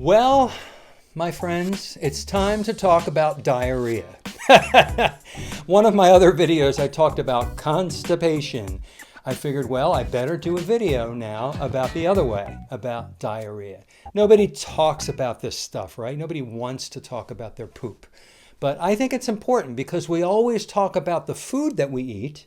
Well, my friends, it's time to talk about diarrhea. One of my other videos, I talked about constipation. I figured, well, I better do a video now about the other way, about diarrhea. Nobody talks about this stuff, right? Nobody wants to talk about their poop. But I think it's important because we always talk about the food that we eat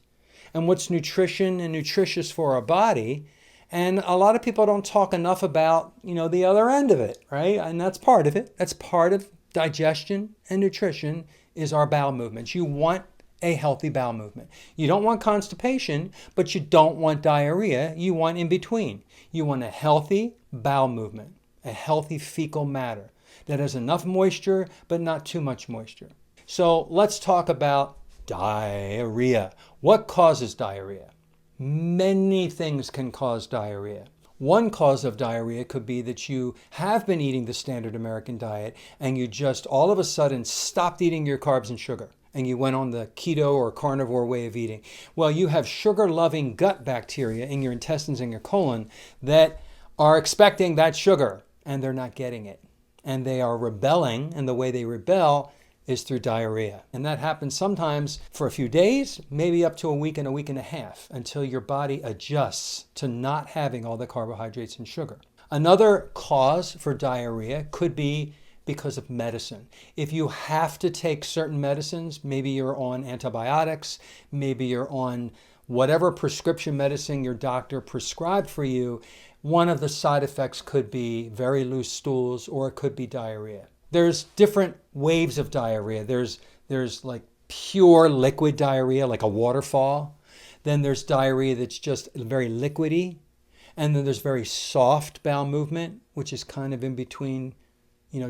and what's nutrition and nutritious for our body. And a lot of people don't talk enough about, the other end of it, right? And that's part of it. That's part of digestion and nutrition is our bowel movements. You want a healthy bowel movement. You don't want constipation, but you don't want diarrhea. You want in between. You want a healthy bowel movement, a healthy fecal matter that has enough moisture, but not too much moisture. So let's talk about diarrhea. What causes diarrhea? Many things can cause diarrhea. One cause of diarrhea could be that you have been eating the standard American diet and you just all of a sudden stopped eating your carbs and sugar and you went on the keto or carnivore way of eating. Well, you have sugar-loving gut bacteria in your intestines and your colon that are expecting that sugar and they're not getting it. And they are rebelling, and the way they rebel is through diarrhea. And that happens sometimes for a few days, maybe up to a week and a half, until your body adjusts to not having all the carbohydrates and sugar. Another cause for diarrhea could be because of medicine. If you have to take certain medicines, maybe you're on antibiotics, maybe you're on whatever prescription medicine your doctor prescribed for you, one of the side effects could be very loose stools or it could be diarrhea. There's different waves of diarrhea. There's like pure liquid diarrhea, like a waterfall. Then there's diarrhea that's just very liquidy. And then there's very soft bowel movement, which is kind of in between,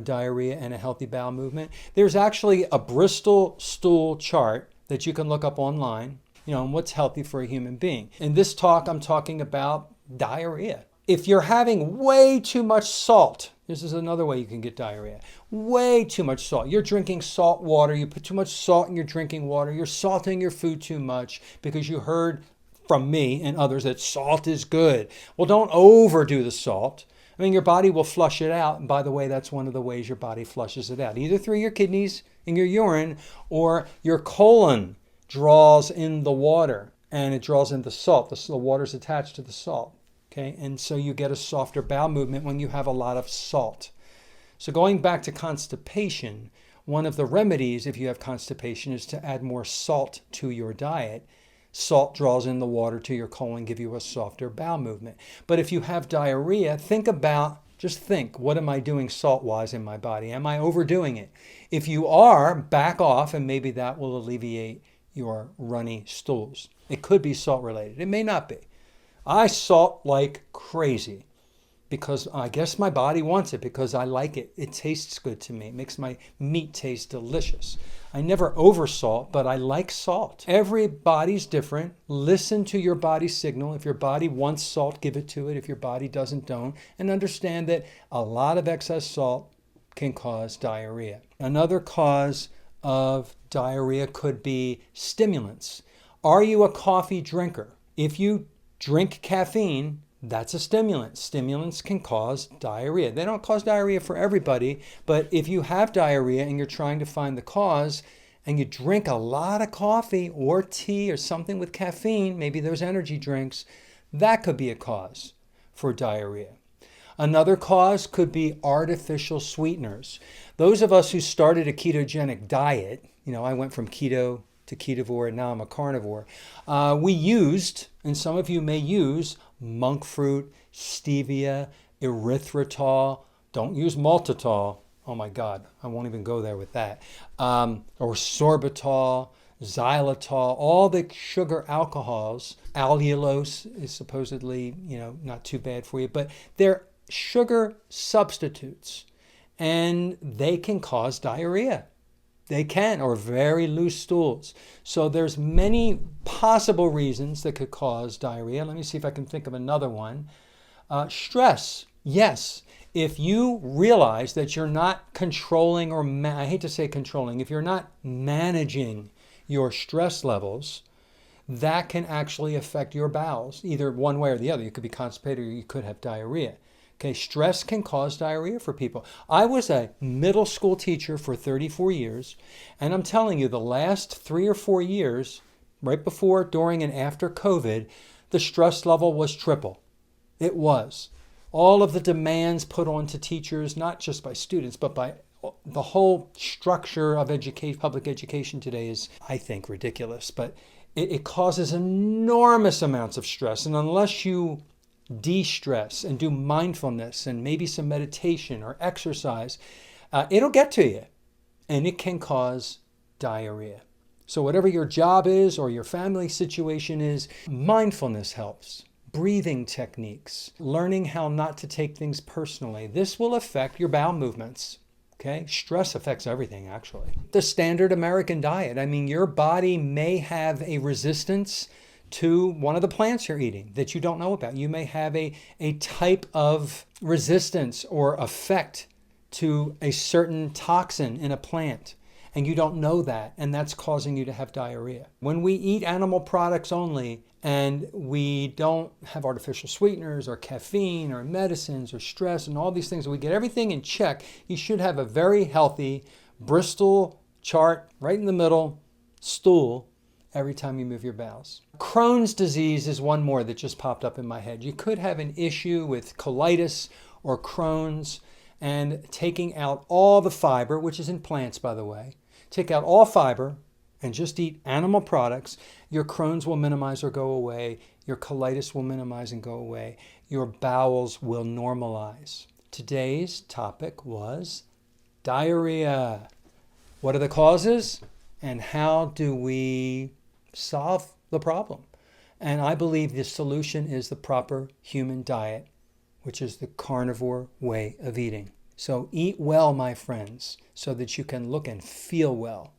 diarrhea and a healthy bowel movement. There's actually a Bristol Stool Chart that you can look up online, on what's healthy for a human being. In this talk, I'm talking about diarrhea. If you're having way too much salt, this is another way you can get diarrhea. Way too much salt. You're drinking salt water. You put too much salt in your drinking water. You're salting your food too much because you heard from me and others that salt is good. Well, don't overdo the salt. Your body will flush it out. And by the way, that's one of the ways your body flushes it out, either through your kidneys and your urine or your colon draws in the water and it draws in the salt. The water's attached to the salt. Okay, and so you get a softer bowel movement when you have a lot of salt. So going back to constipation, one of the remedies if you have constipation is to add more salt to your diet. Salt draws in the water to your colon, give you a softer bowel movement. But if you have diarrhea, just think, what am I doing salt-wise in my body? Am I overdoing it? If you are, back off and maybe that will alleviate your runny stools. It could be salt-related. It may not be. I salt like crazy because I guess my body wants it because I like it. It tastes good to me. It makes my meat taste delicious. I never oversalt, but I like salt. Every body's different. Listen to your body's signal. If your body wants salt, give it to it. If your body doesn't, don't. And understand that a lot of excess salt can cause diarrhea. Another cause of diarrhea could be stimulants. Are you a coffee drinker? If you drink caffeine, that's a stimulant. Stimulants can cause diarrhea. They don't cause diarrhea for everybody, but if you have diarrhea and you're trying to find the cause and you drink a lot of coffee or tea or something with caffeine, maybe those energy drinks, that could be a cause for diarrhea. Another cause could be artificial sweeteners. Those of us who started a ketogenic diet, I went from keto to ketovore, and now I'm a carnivore. We used, and some of you may use, monk fruit, stevia, erythritol. Don't use maltitol. Oh my God, I won't even go there with that. Or sorbitol, xylitol, all the sugar alcohols. Allulose is supposedly, not too bad for you, but they're sugar substitutes, and they can cause diarrhea. They can, or very loose stools. So there's many possible reasons that could cause diarrhea. Let me see if I can think of another one. Stress. Yes. If you realize that you're not controlling I hate to say controlling, if you're not managing your stress levels, that can actually affect your bowels, either one way or the other. You could be constipated or you could have diarrhea. Okay, stress can cause diarrhea for people. I was a middle school teacher for 34 years, and I'm telling you, the last 3 or 4 years, right before, during, and after COVID, the stress level was triple. It was. All of the demands put onto teachers, not just by students, but by the whole structure of education, public education today is, I think, ridiculous. But it causes enormous amounts of stress. And unless you de-stress and do mindfulness and maybe some meditation or exercise, it'll get to you. And it can cause diarrhea. So whatever your job is or your family situation is, mindfulness helps. Breathing techniques, learning how not to take things personally. This will affect your bowel movements. Okay, stress affects everything, actually. The standard American diet. I mean, your body may have a resistance to one of the plants you're eating that you don't know about. You may have a type of resistance or effect to a certain toxin in a plant, and you don't know that, and that's causing you to have diarrhea. When we eat animal products only, and we don't have artificial sweeteners or caffeine or medicines or stress and all these things, we get everything in check, you should have a very healthy Bristol chart right in the middle stool every time you move your bowels. Crohn's disease is one more that just popped up in my head. You could have an issue with colitis or Crohn's, and taking out all the fiber, which is in plants, by the way, take out all fiber and just eat animal products, your Crohn's will minimize or go away. Your colitis will minimize and go away. Your bowels will normalize. Today's topic was diarrhea. What are the causes and how do we solve the problem? And I believe the solution is the proper human diet, which is the carnivore way of eating. So eat well, my friends, so that you can look and feel well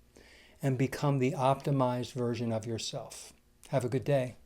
and become the optimized version of yourself. Have a good day.